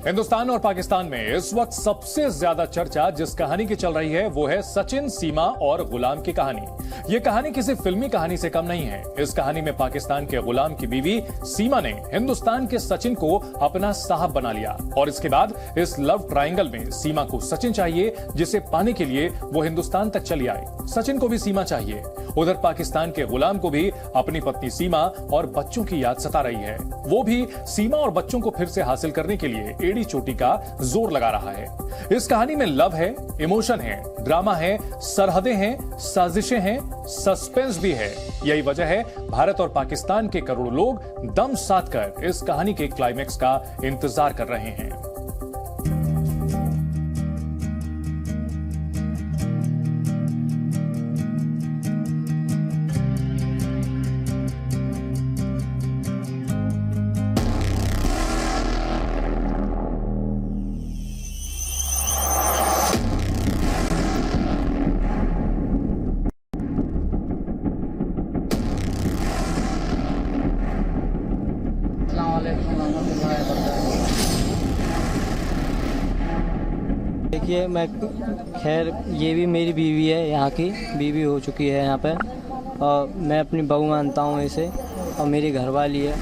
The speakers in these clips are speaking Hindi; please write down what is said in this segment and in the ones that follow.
हिंदुस्तान और पाकिस्तान में इस वक्त सबसे ज्यादा चर्चा जिस कहानी की चल रही है वो है सचिन, सीमा और गुलाम की कहानी। ये कहानी किसी फिल्मी कहानी से कम नहीं है। इस कहानी में पाकिस्तान के गुलाम की बीवी सीमा ने हिंदुस्तान के सचिन को अपना साहब बना लिया और इसके बाद इस लव ट्रायंगल में सीमा को सचिन चाहिए, जिसे पाने के लिए वो हिंदुस्तान तक चली आई। सचिन को भी सीमा चाहिए। उधर पाकिस्तान के गुलाम को भी अपनी पत्नी सीमा और बच्चों की याद सता रही है। वो भी सीमा और बच्चों को फिर से हासिल करने के लिए एड़ी चोटी का जोर लगा रहा है। इस कहानी में लव है, इमोशन है, ड्रामा है, सरहदें हैं, साजिशें हैं, सस्पेंस भी है। यही वजह है भारत और पाकिस्तान के करोड़ों लोग दम साध कर इस कहानी के क्लाइमेक्स का इंतजार कर रहे हैं। देखिए, मैं खैर ये भी मेरी बीवी है, यहाँ की बीवी हो चुकी है यहाँ पे, और मैं अपनी बहू मानता हूँ इसे, और मेरी घरवाली है।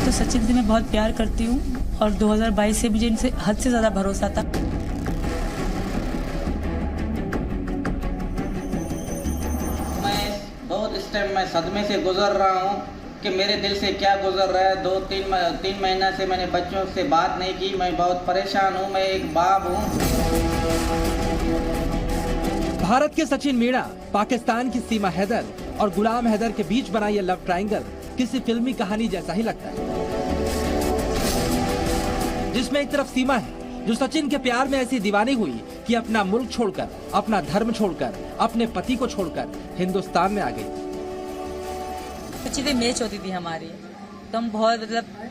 तो सचिन से मैं बहुत प्यार करती हूँ और 2022 से मुझे इनसे हद से ज़्यादा भरोसा था। इस टाइम मैं सदमे से गुजर रहा हूँ कि मेरे दिल से क्या गुजर रहा है। 2-3 महीना से मैंने बच्चों से बात नहीं की। मैं बहुत परेशान हूँ। मैं एक बाप हूँ। भारत के सचिन मीणा, पाकिस्तान की सीमा हैदर और गुलाम हैदर के बीच बना यह लव ट्रायंगल किसी फिल्मी कहानी जैसा ही लगता है, जिसमें एक तरफ सीमा है जो सचिन के प्यार में ऐसी दीवानी हुई कि अपना मुल्क छोड़कर, अपना धर्म छोड़कर, अपने पति को छोड़कर हिंदुस्तान में आ गई। चीजें मैच होती थी हमारी, तो हम बहुत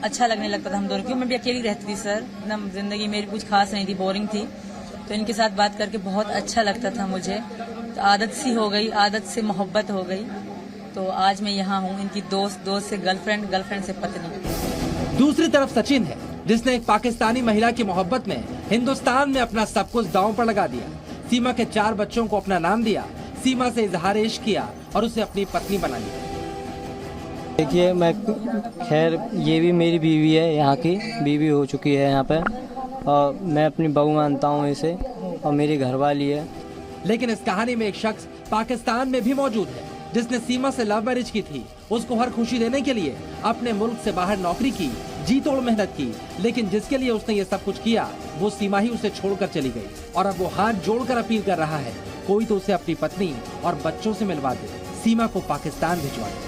अच्छा लगने लगता था हम दोनों। क्यों मैं भी अकेली रहती थी सर, ना जिंदगी मेरी कुछ खास नहीं थी, बोरिंग थी। तो इनके साथ बात करके बहुत अच्छा लगता था मुझे। तो आदत सी हो गई, आदत से मोहब्बत हो गई। तो आज मैं यहाँ हूँ, इनकी दोस्त से गर्लफ्रेंड, गर्लफ्रेंड से पत्नी। दूसरी तरफ सचिन है जिसने एक पाकिस्तानी महिला की मोहब्बत में हिंदुस्तान में अपना सब कुछ दांव पर लगा दिया। सीमा के 4 बच्चों को अपना नाम दिया, सीमा से इजहार इश्क किया और उसे अपनी पत्नी बना लिया। देखिए, मैं खैर ये भी मेरी बीवी है, यहाँ की बीवी हो चुकी है यहाँ पे, और मैं अपनी बहू मानता हूँ इसे, और मेरी घरवाली है। लेकिन इस कहानी में एक शख्स पाकिस्तान में भी मौजूद है जिसने सीमा से लव मैरिज की थी। उसको हर खुशी देने के लिए अपने मुल्क से बाहर नौकरी की, जी तोड़ मेहनत की, लेकिन जिसके लिए उसने ये सब कुछ किया वो सीमा ही उसे छोड़कर चली गई। और अब वो हाथ जोड़कर अपील कर रहा है, कोई तो उसे अपनी पत्नी और बच्चों से मिलवा दे, सीमा को पाकिस्तान भिजवा दे।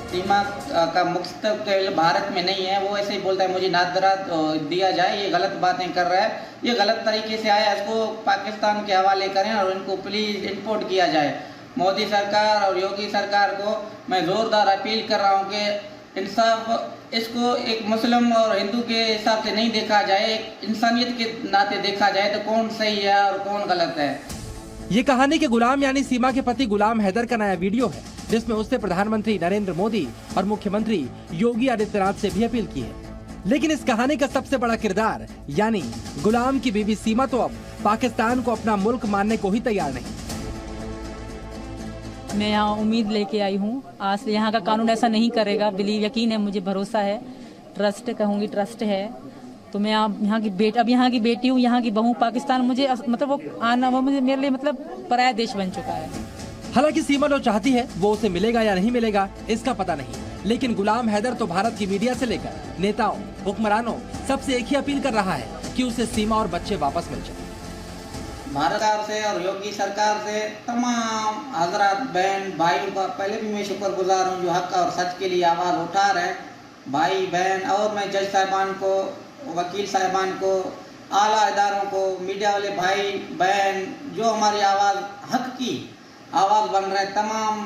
सीमा का मुस्तकबिल भारत में नहीं है। वो ऐसे ही बोलता है मुझे नादरा दिया जाए। ये गलत बातें कर रहा है, ये गलत तरीके से आया। इसको पाकिस्तान के हवाले करें और इनको प्लीज इंपोर्ट किया जाए। मोदी सरकार और योगी सरकार को मैं जोरदार अपील कर रहा हूँ कि इंसाफ, इसको एक मुस्लिम और हिंदू के हिसाब से नहीं देखा जाए, एक इंसानियत के नाते देखा जाए तो कौन सही है और कौन गलत है। ये कहानी के गुलाम यानी सीमा के पति गुलाम हैदर का नया वीडियो है जिसमें उसने प्रधानमंत्री नरेंद्र मोदी और मुख्यमंत्री योगी आदित्यनाथ से भी अपील की है। लेकिन इस कहानी का सबसे बड़ा किरदार यानी गुलाम की बीवी सीमा तो अब पाकिस्तान को अपना मुल्क मानने को ही तैयार नहीं। मैं यहाँ उम्मीद लेके आई हूँ। आज से यहाँ का कानून ऐसा नहीं करेगा। बिलीव, यकीन है, मुझे भरोसा है, ट्रस्ट कहूँगी, ट्रस्ट है। तो मैं यहाँ की बेटी, अब यहाँ की बेटी हूँ, यहाँ की बहू। पाकिस्तान मुझे मतलब वो आना, वो मुझे मेरे लिए मतलब पराया देश बन चुका है। हालांकि सीमा जो चाहती है वो उसे मिलेगा या नहीं मिलेगा इसका पता नहीं, लेकिन गुलाम हैदर तो भारत की मीडिया से लेकर नेताओं, हुक्मरानों सबसे एक ही अपील कर रहा है कि उसे सीमा और बच्चे वापस मिल जाए। भारत सरकार से और योगी सरकार से तमाम हजरात, बहन, भाइयों का पहले भी मैं शुक्रगुजार हूँ जो हक और सच के लिए आवाज़ उठा रहे भाई बहन। और मैं जज साहिबान को, वकील साहिबान को, आला इदारों को, मीडिया वाले भाई बहन जो हमारी आवाज़, हक की आवाज़ बन रहे, तमाम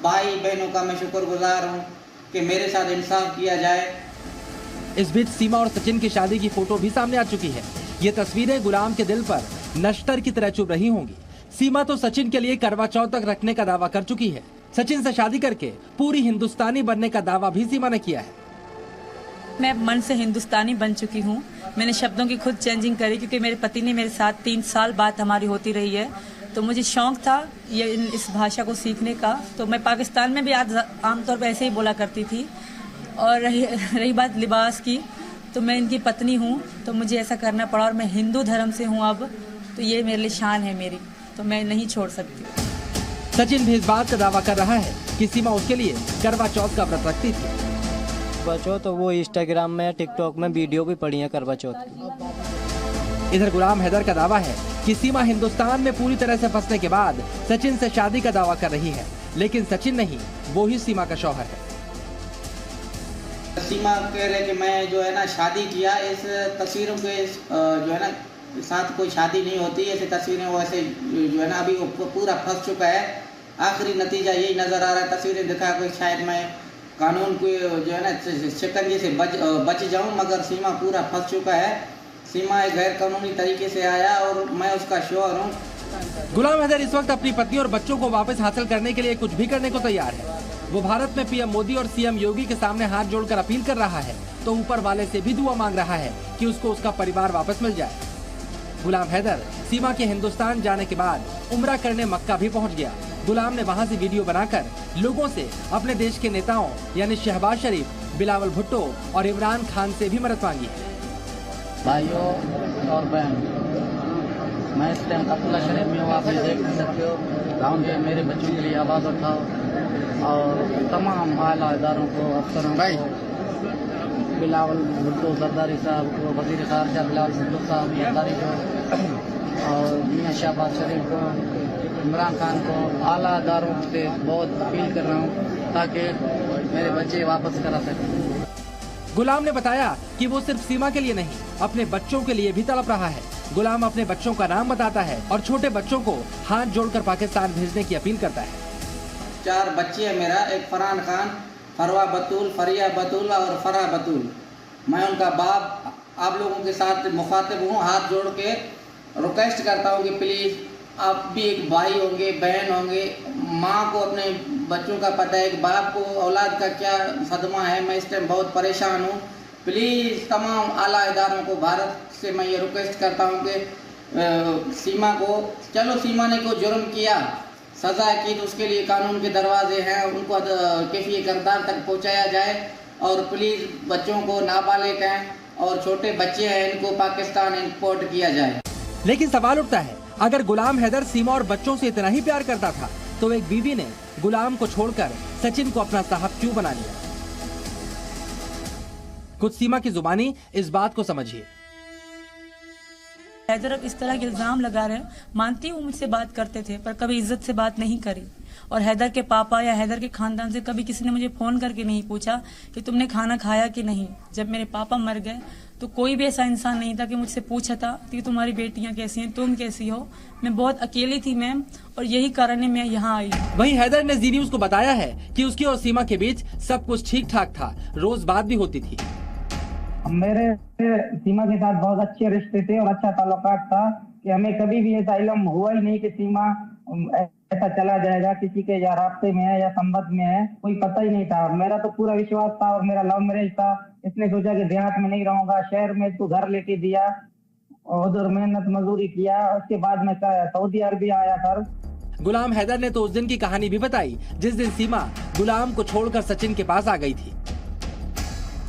भाई बहनों का मैं शुक्रगुजार हूँ कि मेरे साथ इंसाफ किया जाए। इस बीच सीमा और सचिन की शादी की फोटो भी सामने आ चुकी है। ये तस्वीरें गुलाम के दिल पर नश्तर की तरह चुभ रही होंगी। सीमा तो सचिन के लिए करवा चौथ तक रखने का दावा कर चुकी है। सचिन से शादी करके पूरी हिंदुस्तानी बनने का दावा भी सीमा ने किया है। मैं मन से हिंदुस्तानी बन चुकी हूँ। मैंने शब्दों की खुद चेंजिंग करी क्योंकि मेरे पति ने मेरे साथ 3 साल बात हमारी होती रही है, तो मुझे शौक था ये इस भाषा को सीखने का। तो मैं पाकिस्तान में भी आमतौर पर ऐसे ही बोला करती थी। और रही बात लिबास की, तो मैं इनकी पत्नी हूँ, तो मुझे ऐसा करना पड़ा। और मैं हिंदू धर्म से हूँ अब, तो ये मेरे लिए शान है मेरी, तो मैं नहीं छोड़ सकती। सचिन भी इस बात का दावा कर रहा है कि सीमा उसके लिए करवा चौथ का व्रत रखती थी। करवा चौथ तो वो इंस्टाग्राम में टिकटॉक में वीडियो भी पड़ी है करवा चौथ की। इधर गुलाम हैदर का दावा है कि सीमा हिंदुस्तान में पूरी तरह से फंसने के बाद सचिन से शादी का दावा कर रही है, लेकिन सचिन नहीं, वो ही सीमा का शौहर है। सीमा कह रहे कि मैं जो है ना शादी किया, इस तस्वीरों के जो है ना साथ कोई शादी नहीं होती, ऐसी तस्वीरें वो ऐसे जो है ना अभी वो पूरा फंस चुका है। आखिरी नतीजा यही नज़र आ रहा है, तस्वीरें दिखा कोई शायद मैं कानून को जो है ना शिकंजे से बच जाऊं, मगर सीमा पूरा फंस चुका है। सीमा एक गैर कानूनी तरीके से आया और मैं उसका शौहर हूं। गुलाम हैदर इस वक्त अपनी पत्नी और बच्चों को वापस हासिल करने के लिए कुछ भी करने को तैयार है। वो भारत में पीएम मोदी और सीएम योगी के सामने हाथ जोड़कर अपील कर रहा है, तो ऊपर वाले से भी दुआ मांग रहा है कि उसको उसका परिवार वापस मिल जाए। गुलाम हैदर सीमा के हिंदुस्तान जाने के बाद उम्रा करने मक्का भी पहुँच गया। गुलाम ने वहाँ से वीडियो बनाकर लोगों से अपने देश के नेताओं यानी शहबाज शरीफ, बिलावल भुट्टो और इमरान खान से भी मदद मांगी है। भाइयों और बहन, मैं इस टाइम अब्दुल्ला शरीफ में हूँ, आप देख सकते हो। गाँव के मेरे बच्चों के लिए आवाज़ उठाओ और तमाम आला इदारों को, अफसरों को, बिलावल भुट्टो जरदारी साहब को, वज़ीर ख़ारजा बिलावल भुट्टो साहब जरदारी को, और मियां शहबाज शरीफ को, इमरान खान को, आला इदारों से बहुत अपील कर रहा हूँ ताकि मेरे बच्चे वापस करा सकें। गुलाम ने बताया कि वो सिर्फ सीमा के लिए नहीं, अपने बच्चों के लिए भी तड़प रहा है। गुलाम अपने बच्चों का नाम बताता है और छोटे बच्चों को हाथ जोड़कर पाकिस्तान भेजने की अपील करता है। 4 बच्चे हैं मेरा, एक फरहान खान, फरवा बतूल, फरिया बतूल और फरा बतूल। मैं उनका बाप आप लोगों के साथ मुखातिब हूँ, हाथ जोड़ के रिक्वेस्ट करता हूँ कि प्लीज़ आप भी एक भाई होंगे, बहन होंगे, माँ को अपने बच्चों का पता है कि बाप को औलाद का क्या सदमा है। मैं इस टाइम बहुत परेशान हूँ। प्लीज़ तमाम आला इदारों को भारत से मैं ये रिक्वेस्ट करता हूँ कि सीमा को, चलो सीमा ने कोई जुर्म किया, सज़ा की, तो उसके लिए कानून के दरवाजे हैं, उनको कैफी किरदार तक पहुँचाया जाए। और प्लीज़ बच्चों को, नाबालिग हैं और छोटे बच्चे हैं, इनको पाकिस्तान इंपोर्ट किया जाए। लेकिन सवाल उठता है, अगर गुलाम हैदर सीमा और बच्चों से इतना ही प्यार करता था तो एक बीवी ने गुलाम को छोड़कर सचिन को अपना साहब क्यों बना लिया? कुछ सीमा की जुबानी इस बात को समझिए। हैदर अब इस तरह के इल्जाम लगा रहे हैं। मानती हूँ मुझसे बात करते थे, पर कभी इज्जत से बात नहीं करी। और हैदर के पापा या हैदर के खानदान से कभी किसी ने मुझे फोन करके नहीं पूछा कि तुमने खाना खाया कि नहीं। जब मेरे पापा मर गए तो कोई भी ऐसा इंसान नहीं था कि मुझसे पूछा था कि तुम्हारी बेटियां कैसी हैं, तुम कैसी हो। मैं बहुत अकेली थी मैम, और यही कारण है मैं यहाँ आई। वहीं हैदर ने जी न्यूज़ को बताया है कि उसकी और सीमा के बीच सब कुछ ठीक ठाक था, रोज बात भी होती थी। मेरे सीमा के साथ बहुत अच्छे रिश्ते थे और अच्छा ताल्लुकात था कि हमें कभी भी ऐसा इल्म हुआ ही नहीं कि सीमा ऐसा चला जाएगा, किसी के या रास्ते में है या संबंध में है, कोई पता ही नहीं था। मेरा तो पूरा विश्वास था और मेरा लव मैरिज था। इसने सोचा कि देहात में नहीं रहूंगा, शहर में इसको घर लेके दिया और उधर मेहनत मजदूरी किया। उसके बाद मैं सऊदी अरब आया सर। गुलाम हैदर ने तो उस दिन की कहानी भी बताई जिस दिन सीमा गुलाम को छोड़कर सचिन के पास आ गई थी।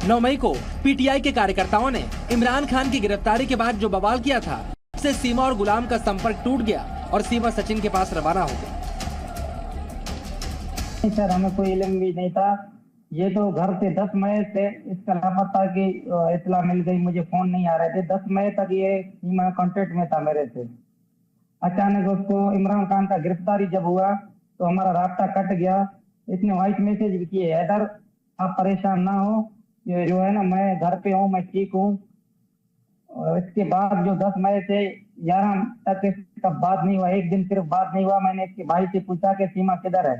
9 मई को पीटीआई के कार्यकर्ताओं ने इमरान खान की गिरफ्तारी के बाद जो बवाल किया था, उससे सीमा और गुलाम का संपर्क टूट गया और सीमा सचिन के पास रवाना हो गई। सर हमें कोई इल्म भी नहीं था। ये तो घर से 10 मई से इसका लापता की इतला मिल गई, मुझे फोन नहीं आ रहे थे। 10 मई तक ये सीमा कांटेक्ट में था मेरे से। अचानक उसको इमरान खान का गिरफ्तारी जब हुआ तो हमारा रास्ता कट गया। इसने वॉइस मैसेज भी किए, हैदर आप परेशान ना हो, ये जो है ना मैं घर पे हूँ, मैं ठीक हूँ। और इसके बाद जो 10 मई से 11 तक इसका बात नहीं हुआ, एक दिन सिर्फ बात नहीं हुआ। मैंने इसके भाई से पूछा कि सीमा किधर है,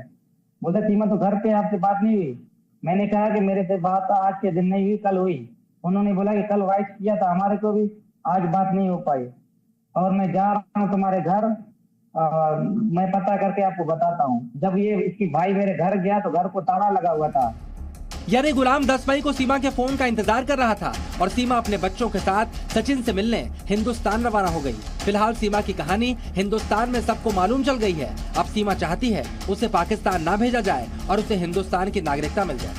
बोलते सीमा तो घर पे, आपसे बात नहीं हुई। मैंने कहा कि मेरे से बात आज के दिन नहीं हुई, कल हुई। उन्होंने बोला कि कल वॉइस किया था हमारे को भी, आज बात नहीं हो पाई। और मैं जा रहा हूँ तुम्हारे घर मैं पता करके आपको बताता हूँ। जब ये इसकी भाई मेरे घर गया तो घर को ताला लगा हुआ था। यानी गुलाम 10 मई को सीमा के फोन का इंतजार कर रहा था और सीमा अपने बच्चों के साथ सचिन से मिलने हिंदुस्तान रवाना हो गई। फिलहाल सीमा की कहानी हिंदुस्तान में सबको मालूम चल गई है। अब सीमा चाहती है उसे पाकिस्तान ना भेजा जाए और उसे हिंदुस्तान की नागरिकता मिल जाए।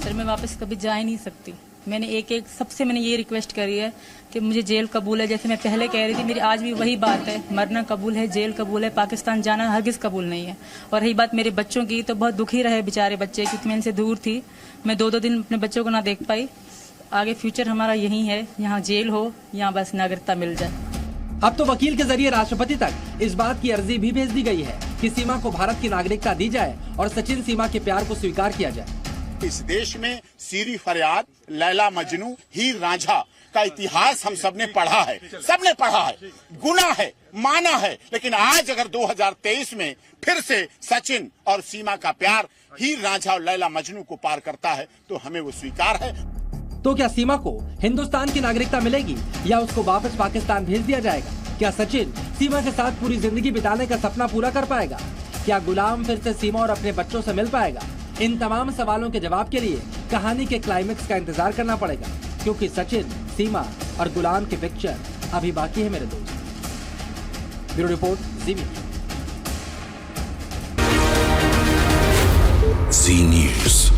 सर मैं वापस कभी जा ही नहीं सकती। मैंने सबसे मैंने ये रिक्वेस्ट करी है कि मुझे जेल कबूल है। जैसे मैं पहले कह रही थी, मेरी आज भी वही बात है, मरना कबूल है, जेल कबूल है, पाकिस्तान जाना हरगिज कबूल नहीं है। और रही बात मेरे बच्चों की, तो बहुत दुखी रहे बेचारे बच्चे, क्योंकि मैं इनसे दूर थी। मैं 2-2 दिन अपने बच्चों को ना देख पाई। आगे फ्यूचर हमारा यही है, यहाँ जेल हो या बस नागरिकता मिल जाए। अब तो वकील के जरिए राष्ट्रपति तक इस बात की अर्जी भी भेज दी गई है कि सीमा को भारत की नागरिकता दी जाए और सचिन सीमा के प्यार को स्वीकार किया जाए। इस देश में सीरी फरियाद, लैला मजनू, हीर रांझा का इतिहास हम सबने पढ़ा है, गुना है, माना है। लेकिन आज अगर 2023 में फिर से सचिन और सीमा का प्यार हीर रांझा और लैला मजनू को पार करता है तो हमें वो स्वीकार है। तो क्या सीमा को हिंदुस्तान की नागरिकता मिलेगी या उसको वापस पाकिस्तान भेज दिया जाएगा? क्या सचिन सीमा के साथ पूरी जिंदगी बिताने का सपना पूरा कर पाएगा? क्या गुलाम फिर से सीमा और अपने बच्चों से मिल पाएगा? इन तमाम सवालों के जवाब के लिए कहानी के क्लाइमेक्स का इंतजार करना पड़ेगा, क्योंकि सचिन, सीमा और गुलाम की पिक्चर अभी बाकी है मेरे दोस्त। ब्यूरो रिपोर्ट, जी न्यूज़।